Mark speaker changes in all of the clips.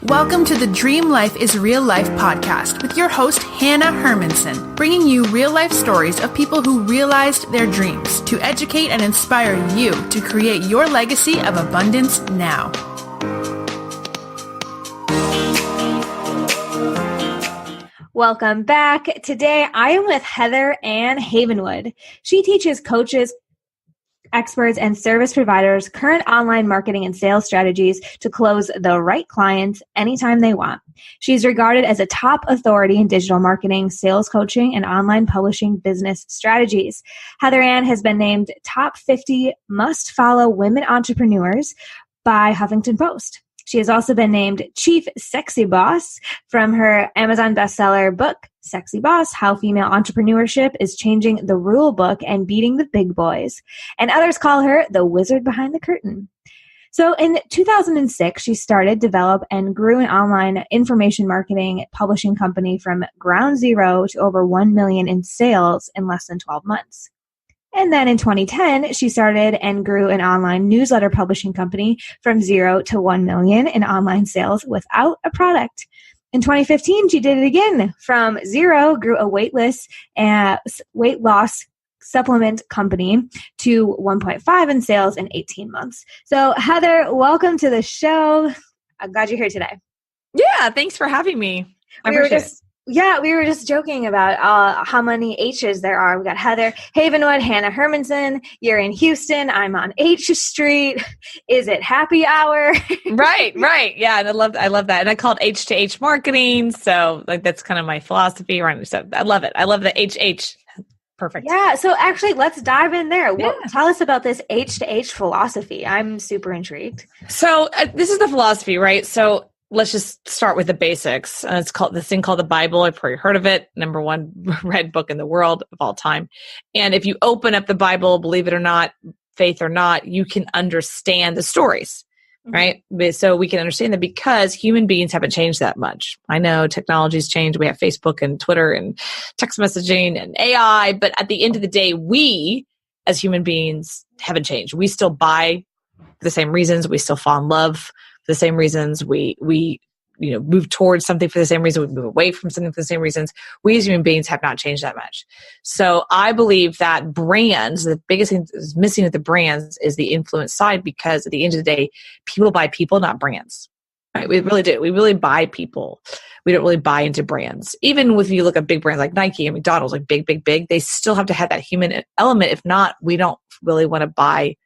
Speaker 1: Welcome to the Dream Life is Real Life podcast with your host, Hanna Hermanson, bringing you real life stories of people who realized their dreams to educate and inspire you to create your legacy of abundance now.
Speaker 2: Welcome back. Today, I am with Ann Havenwood. She teaches coaches, experts, and service providers current online marketing and sales strategies to close the right clients anytime they want. She's regarded as a top authority in digital marketing, sales coaching, and online publishing business strategies. Ann has been named Top 50 Must-Follow Women Entrepreneurs by Huffington Post. She has also been named Chief Sexy Boss from her Amazon bestseller book, Sexy Boss, How Female Entrepreneurship is Changing the Rule Book and Beating the Big Boys. And others call her the wizard behind the curtain. So in 2006, she started, developed, and grew an online information marketing publishing company from ground zero to over 1 million in sales in less than 12 months. And then in 2010, she started and grew an online newsletter publishing company from 0 to 1 million in online sales without a product. In 2015, she did it again. From 0, grew a weightless weight loss supplement company to 1.5 in sales in 18 months. So Heather, welcome to the show. I'm glad you're here today.
Speaker 3: Yeah, thanks for having me.
Speaker 2: We were just joking about how many H's there are. We got Heather Havenwood, Hanna Hermanson. You're in Houston. I'm on H Street. Is it happy hour?
Speaker 3: Right. Yeah, and I love that. And I call it H to H marketing. So that's kind of my philosophy. Right. So I love it. I love the HH. Perfect.
Speaker 2: Yeah. So actually, let's dive in there. Yeah. Tell us about this H to H philosophy. I'm super intrigued.
Speaker 3: So this is the philosophy, right? So let's just start with the basics. It's called this thing called the Bible. I've probably heard of it. Number one read book in the world of all time. And if you open up the Bible, believe it or not, faith or not, you can understand the stories, right? So we can understand that because human beings haven't changed that much. I know technology's changed. We have Facebook and Twitter and text messaging and AI, but at the end of the day, we as human beings haven't changed. We still buy for the same reasons. We still fall in love the same reasons. We move towards something for the same reason. We move away from something for the same reasons. We as human beings have not changed that much. So I believe that brands, the biggest thing that's missing with the brands is the influence side, because at the end of the day, people buy people, not brands. Right? We really do. We really buy people. We don't really buy into brands. Even if you look at big brands like Nike and McDonald's, like big, they still have to have that human element. If not, we don't really want to buy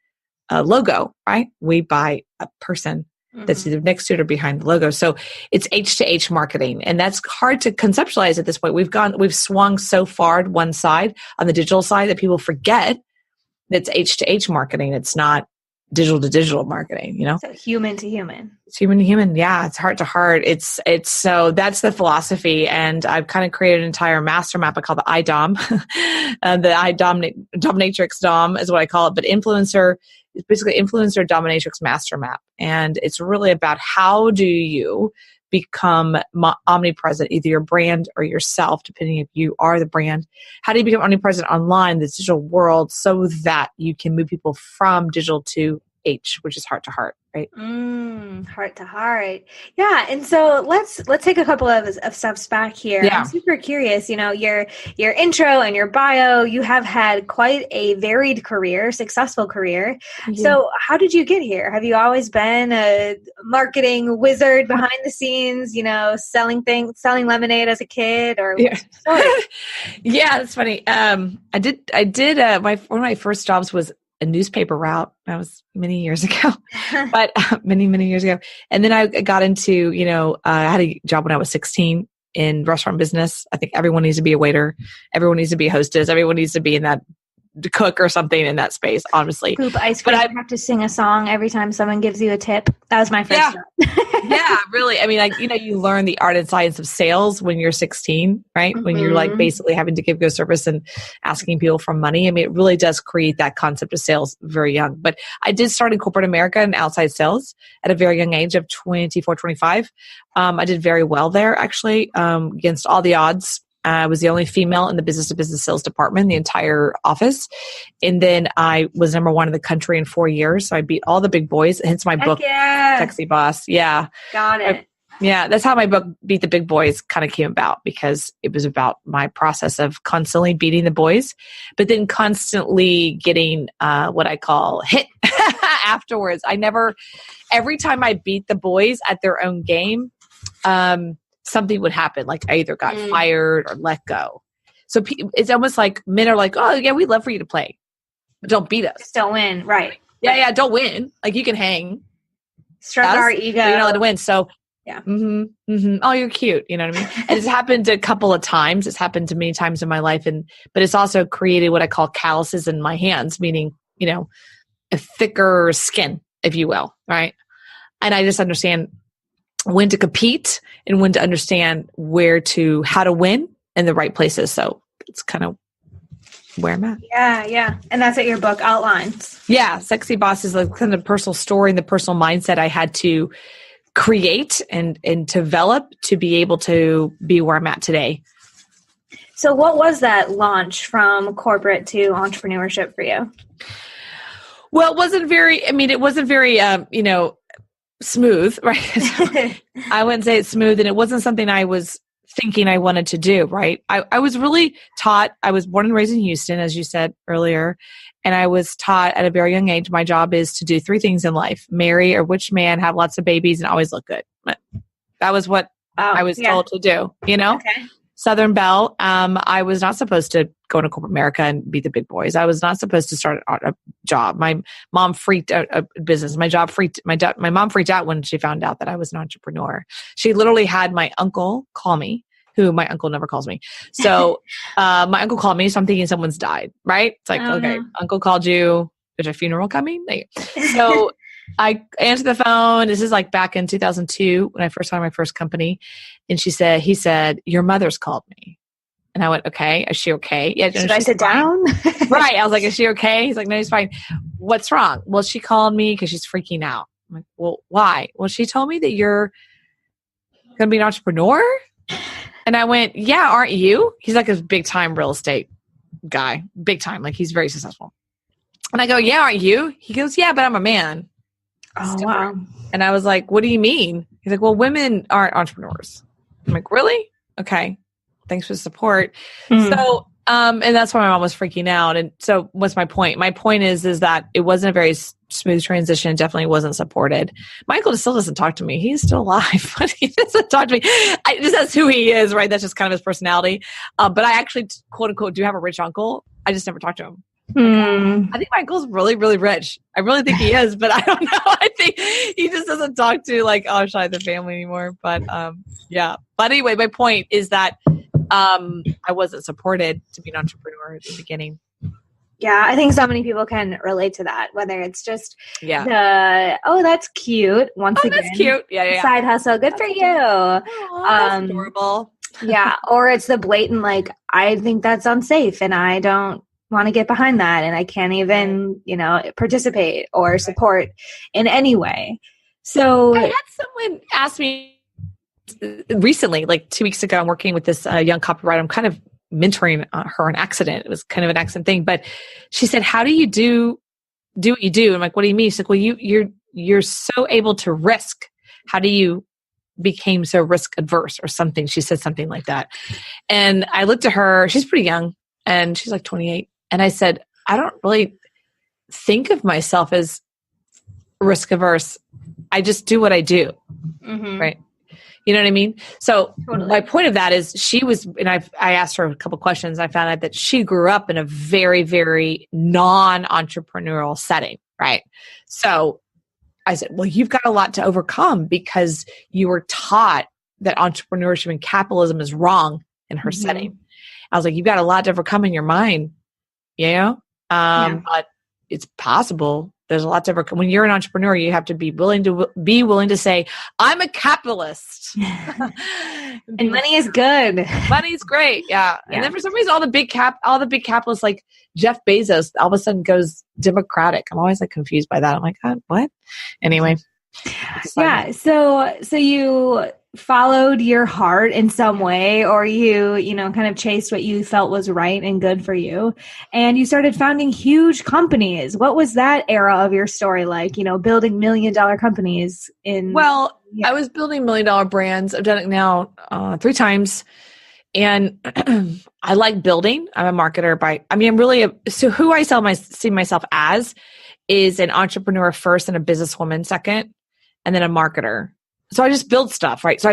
Speaker 3: a logo, right? We buy a person that's either next to it or behind the logo. So it's H to H marketing. And that's hard to conceptualize at this point. We've swung so far to one side on the digital side that people forget that it's H to H marketing. It's not digital to digital marketing, So
Speaker 2: human to human.
Speaker 3: It's human to human. Yeah. It's heart to heart. It's so that's the philosophy. And I've kind of created an entire master map I call the IDOM. The dominatrix DOM is what I call it. But influencer, it's basically influencer dominatrix master map. And it's really about how do you become omnipresent, either your brand or yourself, depending if you are the brand. How do you become omnipresent online, the digital world, so that you can move people from digital to H, which is heart to heart, right?
Speaker 2: Heart to heart. Yeah. And so let's take a couple of steps back here. Yeah. I'm super curious, your intro and your bio, you have had quite a varied career, successful career. Yeah. So how did you get here? Have you always been a marketing wizard behind the scenes, selling lemonade as a kid, or
Speaker 3: yeah. Yeah, it's funny. I did one of my first jobs was a newspaper route. That was many years ago, but many years ago. And then I got into, I had a job when I was 16 in restaurant business. I think everyone needs to be a waiter. Everyone needs to be a hostess. Everyone needs to be in that to cook or something in that space, honestly.
Speaker 2: Scoop ice cream. But I have to sing a song every time someone gives you a tip. That was my first job.
Speaker 3: Yeah, really. I mean, you learn the art and science of sales when you're 16, right? When you're basically having to give good service and asking people for money. I mean, it really does create that concept of sales very young. But I did start in corporate America and outside sales at a very young age of 24, 25. I did very well there, actually, against all the odds. I was the only female in the business-to-business sales department, the entire office. And then I was number one in the country in 4 years. So I beat all the big boys, hence my book, Sexy Boss. Yeah.
Speaker 2: Got it.
Speaker 3: Yeah, that's how my book Beat the Big Boys kind of came about, because it was about my process of constantly beating the boys, but then constantly getting what I call hit afterwards. Every time I beat the boys at their own game, something would happen. Like I either got fired or let go. So it's almost like men are like, oh yeah, we'd love for you to play, but don't beat us.
Speaker 2: Just don't win. Right.
Speaker 3: Yeah. Don't win. Like you can hang.
Speaker 2: Stroke our ego.
Speaker 3: You're not allowed to win. So
Speaker 2: yeah.
Speaker 3: Oh, you're cute. You know what I mean? And it's happened a couple of times. It's happened to many times in my life. But it's also created what I call calluses in my hands, meaning, a thicker skin, if you will. Right. And I just understand when to compete and when to understand how to win in the right places. So it's kind of where I'm at.
Speaker 2: Yeah. And that's what your book outlines.
Speaker 3: Yeah. Sexy Boss is the kind of personal story and the personal mindset I had to create and develop to be able to be where I'm at today.
Speaker 2: So what was that launch from corporate to entrepreneurship for you?
Speaker 3: Well, it wasn't very smooth, right? I wouldn't say it's smooth, and it wasn't something I was thinking I wanted to do, right? I was really taught, I was born and raised in Houston, as you said earlier, and I was taught at a very young age, my job is to do 3 things in life: marry a rich man, have lots of babies, and always look good. That was what I was told to do,
Speaker 2: Okay.
Speaker 3: Southern Belle. I was not supposed to go into corporate America and beat the big boys. I was not supposed to start a job. My mom freaked out a business. My mom freaked out when she found out that I was an entrepreneur. She literally had my uncle call me, who my uncle never calls me. So my uncle called me. So I'm thinking someone's died, right? It's like, okay, uncle called you. There's a funeral coming. So I answered the phone. This is like back in 2002 when I first started my first company. And he said, your mother's called me. And I went, okay, is she okay? Yeah.
Speaker 2: Should I sit down?
Speaker 3: Right. I was like, is she okay? He's like, no, she's fine. What's wrong? Well, she called me because she's freaking out. I'm like, well, why? Well, she told me that you're going to be an entrepreneur. And I went, yeah, aren't you? He's like a big time real estate guy, big time. Like he's very successful. And I go, yeah, aren't you? He goes, yeah, but I'm a man.
Speaker 2: Oh, wow.
Speaker 3: And I was like, what do you mean? He's like, well, women aren't entrepreneurs. I'm like, really? Okay. Thanks for the support. So, and that's why my mom was freaking out. And so what's my point? My point is that it wasn't a very smooth transition. It definitely wasn't supported. My uncle still doesn't talk to me. He's still alive, but he doesn't talk to me. That's who he is, right? That's just kind of his personality. But I actually, quote unquote, do have a rich uncle. I just never talk to him. I think my uncle's really, really rich. I really think he is, but I don't know. I think he just doesn't talk to the family anymore. But yeah. But anyway, my point is that I wasn't supported to be an entrepreneur at the beginning.
Speaker 2: Yeah, I think so many people can relate to that, whether it's just that's cute. Once again,
Speaker 3: that's cute. Yeah.
Speaker 2: Side hustle. Good for you.
Speaker 3: That's adorable.
Speaker 2: Yeah. Or it's the blatant, like, I think that's unsafe and I don't want to get behind that. And I can't even, participate or support in any way. So
Speaker 3: I had someone ask me recently, like 2 weeks ago, I'm working with this young copywriter. I'm kind of mentoring her an accident. It was kind of an accident thing, but she said, how do you do what you do? I'm like, what do you mean? She's like, well, you're so able to risk. How do you became so risk adverse or something? She said something like that. And I looked at her, she's pretty young and she's like 28. And I said, I don't really think of myself as risk averse. I just do what I do. Right. You know what I mean? So my point of that is I asked her a couple questions. I found out that she grew up in a very, very non-entrepreneurial setting. Right. So I said, well, you've got a lot to overcome because you were taught that entrepreneurship and capitalism is wrong in her setting. I was like, you've got a lot to overcome in your mind, but it's possible. There's a lot to overcome. When you're an entrepreneur, you have to be willing to say, I'm a capitalist.
Speaker 2: And money is good.
Speaker 3: Money's great. Yeah. And then for some reason, all the big capitalists like Jeff Bezos all of a sudden goes Democratic. I'm always like confused by that. I'm like, what? Anyway.
Speaker 2: Yeah. So you followed your heart in some way, or you kind of chased what you felt was right and good for you, and you started founding huge companies. What was that era of your story like, building $1 million companies
Speaker 3: I was building $1 million brands. I've done it now 3 times. And I like building. I'm a marketer so who I see myself as is an entrepreneur first and a businesswoman second, and then a marketer. So I just build stuff, right? So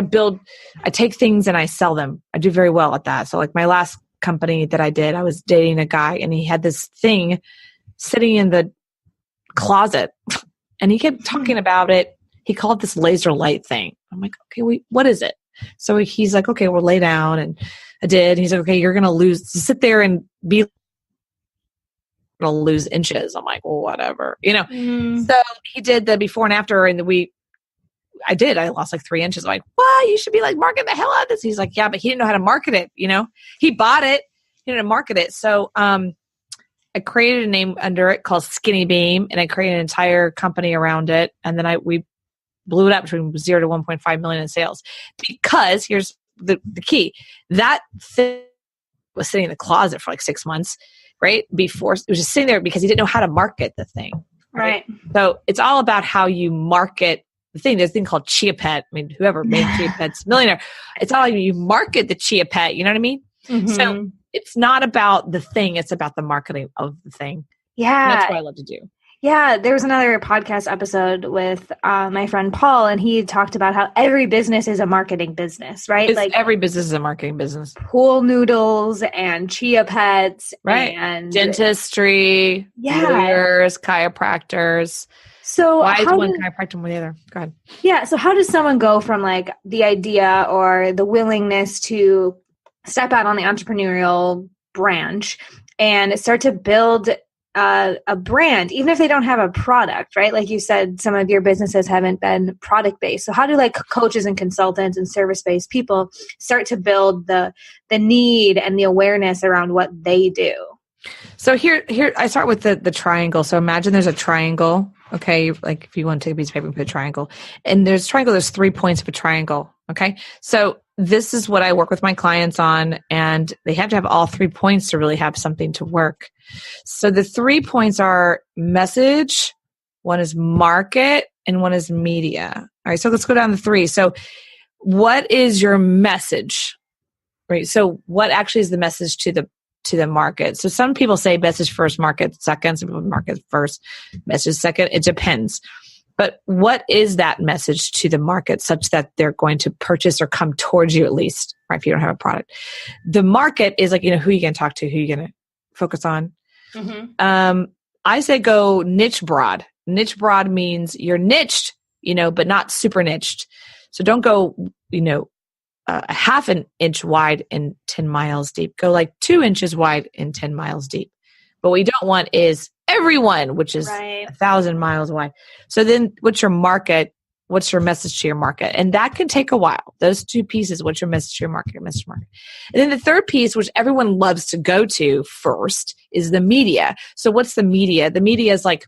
Speaker 3: I take things and I sell them. I do very well at that. So like my last company that I did, I was dating a guy and he had this thing sitting in the closet and he kept talking about it. He called it this laser light thing. I'm like, okay, what is it? So he's like, okay, we'll lay down. And I did. He's like, okay, you're going to sit there and lose inches. I'm like, well, whatever, So he did the before and after, and I lost like 3 inches. I'm like, what? You should be like marketing the hell out of this. He's like, yeah, but he didn't know how to market it. He bought it. He didn't market it. So, I created a name under it called Skinny Beam, and I created an entire company around it. And then we blew it up between 0 to 1.5 million in sales, because here's the key. That thing was sitting in the closet for like 6 months, right? Before it was just sitting there because he didn't know how to market the thing.
Speaker 2: Right.
Speaker 3: So it's all about how you market the thing. There's a thing called Chia Pet. I mean, whoever made Chia Pet's millionaire. It's all you market the Chia Pet. You know what I mean?
Speaker 2: Mm-hmm.
Speaker 3: So it's not about the thing. It's about the marketing of the thing.
Speaker 2: Yeah.
Speaker 3: And that's what I love to do.
Speaker 2: Yeah, there was another podcast episode with my friend Paul, and he talked about how every business is a marketing business, right?
Speaker 3: Like every business is a marketing business.
Speaker 2: Pool noodles and Chia Pets,
Speaker 3: right?
Speaker 2: And
Speaker 3: dentistry, lawyers, chiropractors.
Speaker 2: So
Speaker 3: why is one chiropractor more than the other? Go ahead.
Speaker 2: Yeah. So how does someone go from like the idea or the willingness to step out on the entrepreneurial branch and start to build a brand, even if they don't have a product, right? Like you said, some of your businesses haven't been product based. So how do like coaches and consultants and service based people start to build the need and the awareness around what they do?
Speaker 3: So here I start with the triangle. So imagine there's a triangle. Okay. Like if you want to take a piece of paper and put a triangle, and there's 3 points of a triangle. Okay. So this is what I work with my clients on, and they have to have all 3 points to really have something to work. So the 3 points are message, one is market, and one is media. All right. So let's go down to 3. So what is your message? Right. So what actually is the message to the market? So some people say message first, market second. Some people market first, message second. It depends. But what is that message to the market such that they're going to purchase or come towards you at least, right? If you don't have a product. The market is like, who are you going to talk to? Who are you going to focus on? Mm-hmm. I say go niche broad. Niche broad means you're niched, but not super niched. So don't go, a half an inch wide and 10 miles deep. Go like 2 inches wide and 10 miles deep. But what you don't want is everyone, which is 1,000 miles wide. So then what's your market? What's your message to your market? And that can take a while. Those 2 pieces, what's your message to your market, message to market. And then the third piece, which everyone loves to go to first, is the media. So what's the media? The media is like,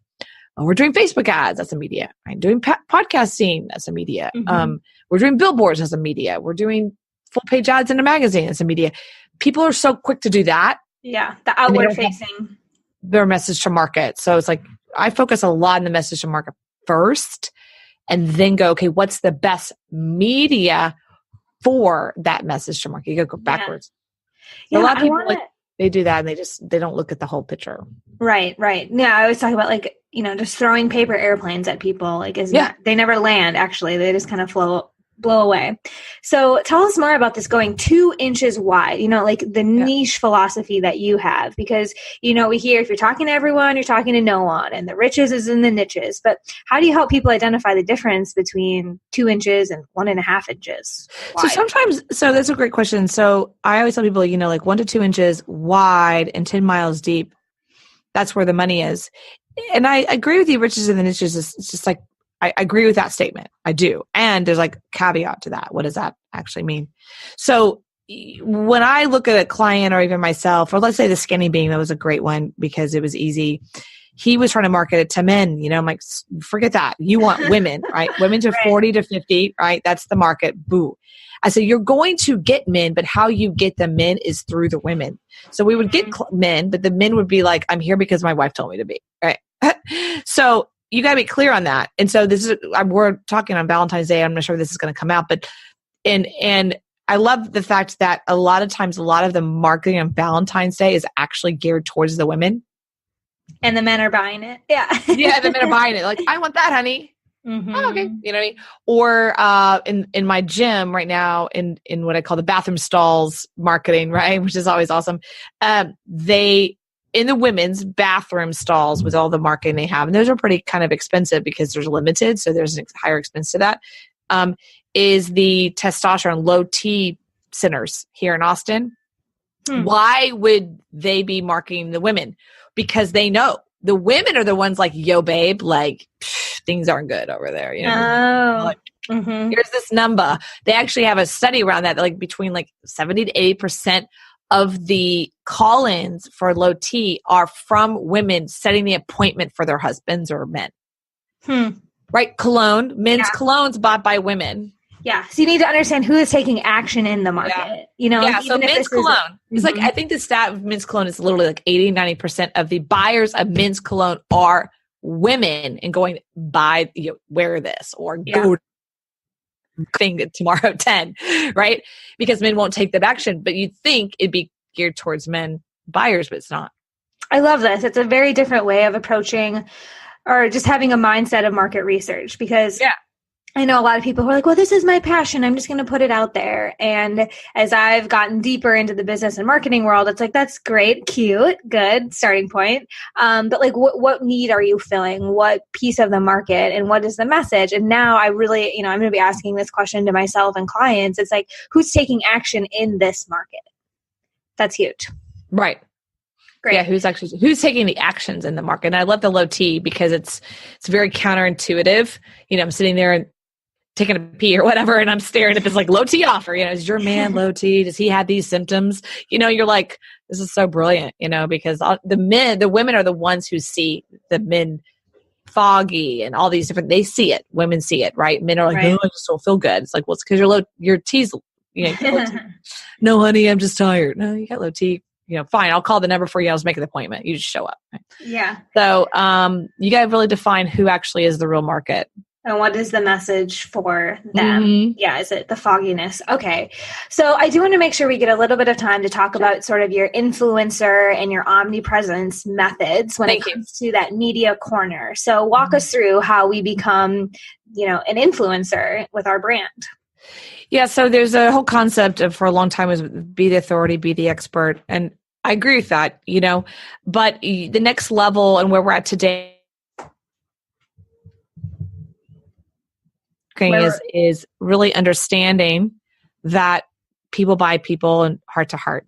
Speaker 3: we're doing Facebook ads. That's a media. Right? Doing podcasting. That's a media. Mm-hmm. We're doing billboards. That's a media. We're doing full page ads in a magazine. That's a media. People are so quick to do that.
Speaker 2: Yeah. The outward facing.
Speaker 3: Their message to market. So it's like, I focus a lot on the message to market first and then go, okay, what's the best media for that message to market? You go backwards. Yeah. A lot of people they do that and they don't look at the whole picture.
Speaker 2: Right. Yeah. I always talk about like, just throwing paper airplanes at people. Like, they never land actually. They just kind of blow away. So tell us more about this going 2 inches wide, like the niche philosophy that you have, because, we hear if you're talking to everyone, you're talking to no one, and the riches is in the niches. But how do you help people identify the difference between 2 inches and 1.5 inches wide?
Speaker 3: So that's a great question. So I always tell people, like 1 to 2 inches wide and 10 miles deep. That's where the money is. And I agree with you, riches in the niches. It's just like, I agree with that statement. I do. And there's like caveat to that. What does that actually mean? So when I look at a client or even myself, or let's say the Skinny Beam, that was a great one because it was easy. He was trying to market it to men. I'm like, forget that. You want women, right? Women to 40 to 50, right? That's the market. Boo. I said, you're going to get men, but how you get the men is through the women. So we would get men, but the men would be like, I'm here because my wife told me to be, right? So you got to be clear on that. And so we're talking on Valentine's Day. I'm not sure this is going to come out, but, and I love the fact that a lot of times, a lot of the marketing on Valentine's Day is actually geared towards the women.
Speaker 2: And the men are buying it. Yeah.
Speaker 3: Yeah, the men are buying it. Like, I want that, honey.
Speaker 2: Mm-hmm.
Speaker 3: Oh, okay. You know what I mean? Or in my gym right now, in what I call the bathroom stalls marketing, right? Which is always awesome. In the women's bathroom stalls with all the marketing they have, and those are pretty kind of expensive because there's limited. So there's a higher expense to that. Is the testosterone low T centers here in Austin. Why would they be marketing the women? Because they know the women are the ones like, yo, babe, like things aren't good over there. You know, like, here's this number. They actually have a study around that, like between like 70 to 80% of the call-ins for low T are from women setting the appointment for their husbands or men. Right? Cologne, men's colognes bought by women.
Speaker 2: Yeah. So you need to understand who is taking action in the market.
Speaker 3: Yeah.
Speaker 2: You know,
Speaker 3: yeah. So men's cologne, it's like, I think the stat of men's cologne is literally like 80-90% of the buyers of men's cologne are women and going buy, wear this or go thing tomorrow 10, right? Because men won't take that action, but you'd think it'd be geared towards men buyers, but it's not.
Speaker 2: I love this. It's a very different way of approaching or just having a mindset of market research because I know a lot of people who are like, well, this is my passion. I'm just going to put it out there. And as I've gotten deeper into the business and marketing world, it's like, that's great, cute, good starting point. But like, what need are you filling? What piece of the market and what is the message? And now I really, I'm going to be asking this question to myself and clients. It's like, who's taking action in this market? That's huge.
Speaker 3: Right.
Speaker 2: Great.
Speaker 3: Yeah, who's taking the actions in the market? And I love the low T because it's very counterintuitive. I'm sitting there and taking a pee or whatever, and I'm staring at this like low T offer. Is your man low T? Does he have these symptoms? You're like, this is so brilliant. Because the women are the ones who see the men foggy and all these different. They see it. Women see it, right? Men are like, oh, I just don't feel good. It's like, well, it's because your T's. No, honey, I'm just tired. No, you got low T. Fine. I'll call the number for you. I was making the appointment. You just show up. Right?
Speaker 2: Yeah.
Speaker 3: So you got to really define who actually is the real market.
Speaker 2: And what is the message for them? Yeah. Is it the fogginess? Okay. So I do want to make sure we get a little bit of time to talk about sort of your influencer and your omnipresence methods when it comes to that media corner. So walk us through how we become, an influencer with our brand.
Speaker 3: Yeah. So there's a whole concept of, for a long time, was be the authority, be the expert. And I agree with that, but the next level and where we're at today is really understanding that people buy people and heart to heart.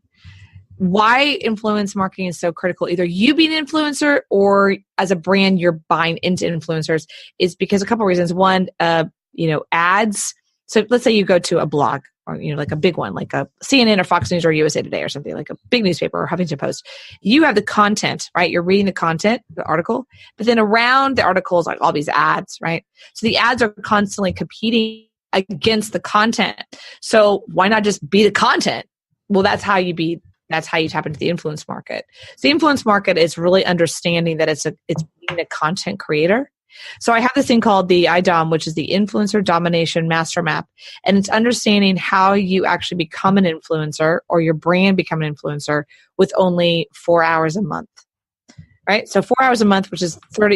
Speaker 3: Why influence marketing is so critical, either you being an influencer or as a brand, you're buying into influencers, is because a couple of reasons. One, ads. So let's say you go to a blog or, like a big one, like a CNN or Fox News or USA Today or something, like a big newspaper or Huffington Post. You have the content, right? You're reading the content, the article, but then around the article is like all these ads, right? So the ads are constantly competing against the content. So why not just be the content? Well, that's how you tap into the influence market. So the influence market is really understanding that it's being a content creator. So I have this thing called the IDOM, which is the Influencer Domination Master Map. And it's understanding how you actually become an influencer or your brand become an influencer with only 4 hours a month, right? So 4 hours a month, which is 4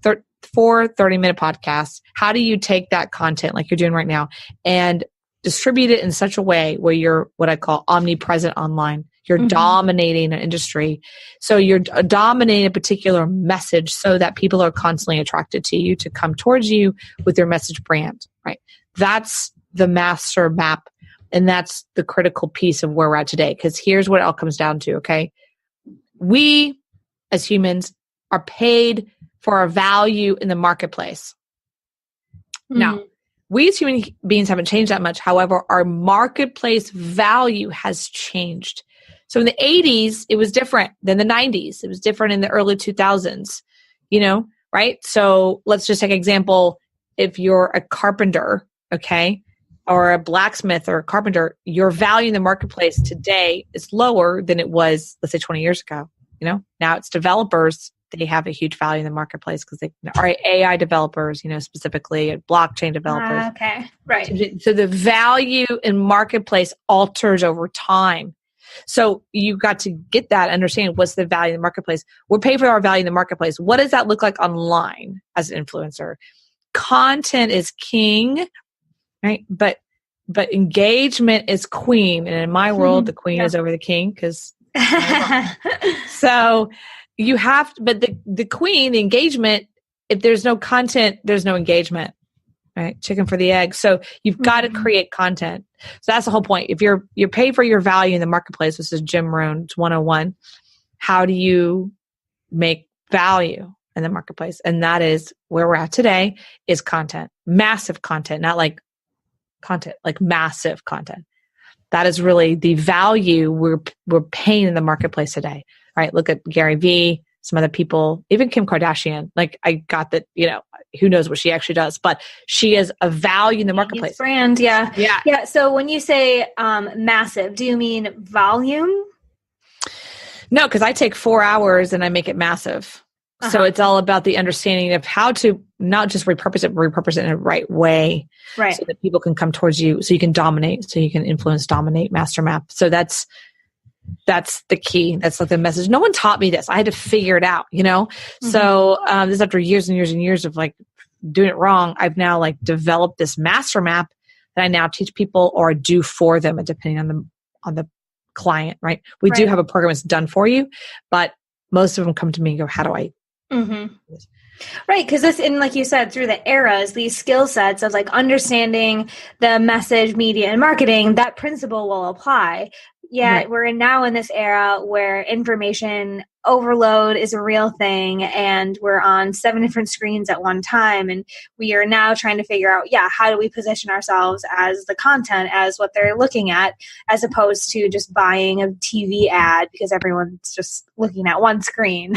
Speaker 3: 30-minute podcasts. How do you take that content like you're doing right now and distribute it in such a way where you're what I call omnipresent online? You're dominating an industry. So you're dominating a particular message so that people are constantly attracted to you to come towards you with their message brand, right? That's the master map. And that's the critical piece of where we're at today. Because here's what it all comes down to, okay? We, as humans, are paid for our value in the marketplace. Now, we as human beings haven't changed that much. However, our marketplace value has changed. So in the 80s, it was different than the 90s. It was different in the early 2000s, right? So let's just take an example. If you're a carpenter, okay, or a blacksmith or a carpenter, your value in the marketplace today is lower than it was, let's say 20 years ago. Now it's developers. They have a huge value in the marketplace because they are AI developers, specifically blockchain developers.
Speaker 2: Okay. Right.
Speaker 3: So the value in marketplace alters over time. So you got to get that, understand what's the value in the marketplace. We're paying for our value in the marketplace. What does that look like online as an influencer? Content is king, right? But engagement is queen. And in my world, the queen is over the king because so you have, but the queen, the engagement, if there's no content, there's no engagement, right? Chicken for the egg. So you've got to create content. So that's the whole point. If you're paid for your value in the marketplace, this is Jim Rohn's 101. How do you make value in the marketplace? And that is where we're at today is content, massive content, not like content, like massive content. That is really the value we're paying in the marketplace today, right? Look at Gary Vee, some other people, even Kim Kardashian. Like I got that, who knows what she actually does, but she is a value in the marketplace.
Speaker 2: Brand, yeah. So when you say massive, do you mean volume?
Speaker 3: No, because I take 4 hours and I make it massive. So it's all about the understanding of how to not just repurpose it in a right way.
Speaker 2: Right.
Speaker 3: So that people can come towards you, so you can dominate, so you can influence, dominate, master map. So that's the key. That's like the message. No one taught me this. I had to figure it out, So this after years and years and years of like doing it wrong, I've now like developed this master map that I now teach people or do for them, depending on the client, right? We do have a program that's done for you, but most of them come to me and go, how do I?
Speaker 2: Right. Because this, and like you said, through the eras, these skill sets of like understanding the message, media, and marketing, that principle will apply. Yet we're now in this era where information overload is a real thing and we're on 7 different screens at one time. And we are now trying to figure out, how do we position ourselves as the content, as what they're looking at, as opposed to just buying a TV ad because everyone's just looking at one screen.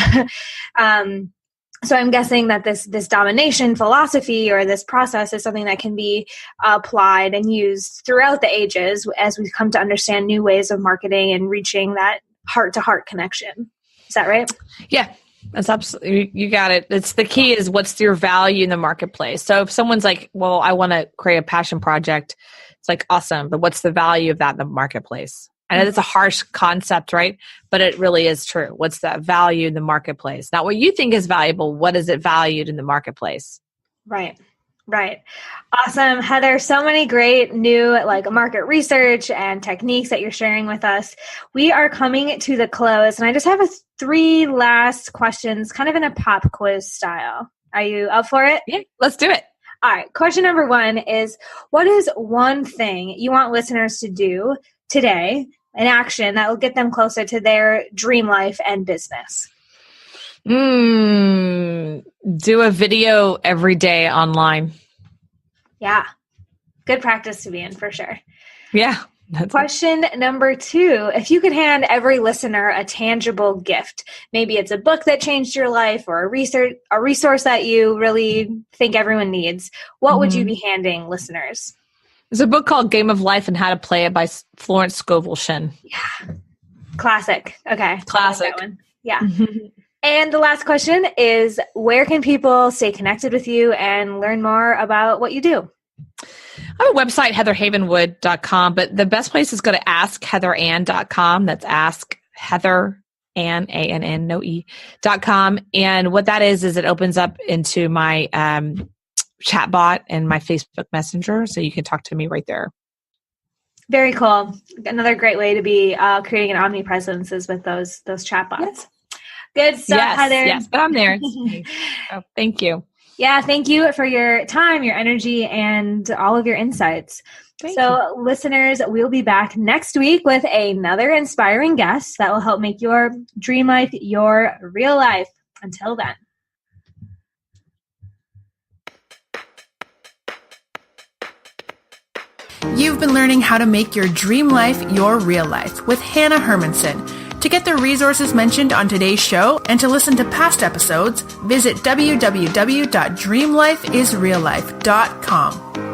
Speaker 2: So I'm guessing that this domination philosophy or this process is something that can be applied and used throughout the ages as we come to understand new ways of marketing and reaching that heart-to-heart connection. Is that right?
Speaker 3: Yeah, that's absolutely, you got it. It's the key is what's your value in the marketplace. So if someone's like, well, I want to create a passion project, it's like, awesome, but what's the value of that in the marketplace? I know that's a harsh concept, right? But it really is true. What's that value in the marketplace? Not what you think is valuable. What is it valued in the marketplace?
Speaker 2: Right. Awesome. Heather, so many great new like market research and techniques that you're sharing with us. We are coming to the close and I just have 3 last questions kind of in a pop quiz style. Are you up for it?
Speaker 3: Yeah, let's do it.
Speaker 2: All right. Question number 1 is, what is one thing you want listeners to do today, an action that will get them closer to their dream life and business?
Speaker 3: Do a video every day online.
Speaker 2: Yeah. Good practice to be in for sure.
Speaker 3: Yeah.
Speaker 2: Question number 2, if you could hand every listener a tangible gift, maybe it's a book that changed your life or a resource that you really think everyone needs, what would you be handing listeners?
Speaker 3: There's a book called Game of Life and How to Play It by Florence Scovel Shinn.
Speaker 2: Yeah. Classic. Okay.
Speaker 3: Classic.
Speaker 2: That one. Yeah. And the last question is, where can people stay connected with you and learn more about what you do?
Speaker 3: I have a website, heatherhavenwood.com, but the best place is go to askheatherann.com. That's askheatherann, A-N-N, no E.com. And what that is it opens up into my chatbot and my Facebook Messenger, so you can talk to me right there.
Speaker 2: Very cool. Another great way to be creating an omnipresence is with those chatbots.
Speaker 3: Yes.
Speaker 2: Good stuff, Heather.
Speaker 3: Yes, but I'm there. Oh, thank you.
Speaker 2: Yeah, thank you for your time, your energy, and all of your insights.
Speaker 3: Thank you.
Speaker 2: Listeners, we'll be back next week with another inspiring guest that will help make your dream life your real life. Until then.
Speaker 1: You've been learning how to make your dream life your real life with Hanna Hermanson. To get the resources mentioned on today's show and to listen to past episodes, visit www.dreamlifeisreallife.com.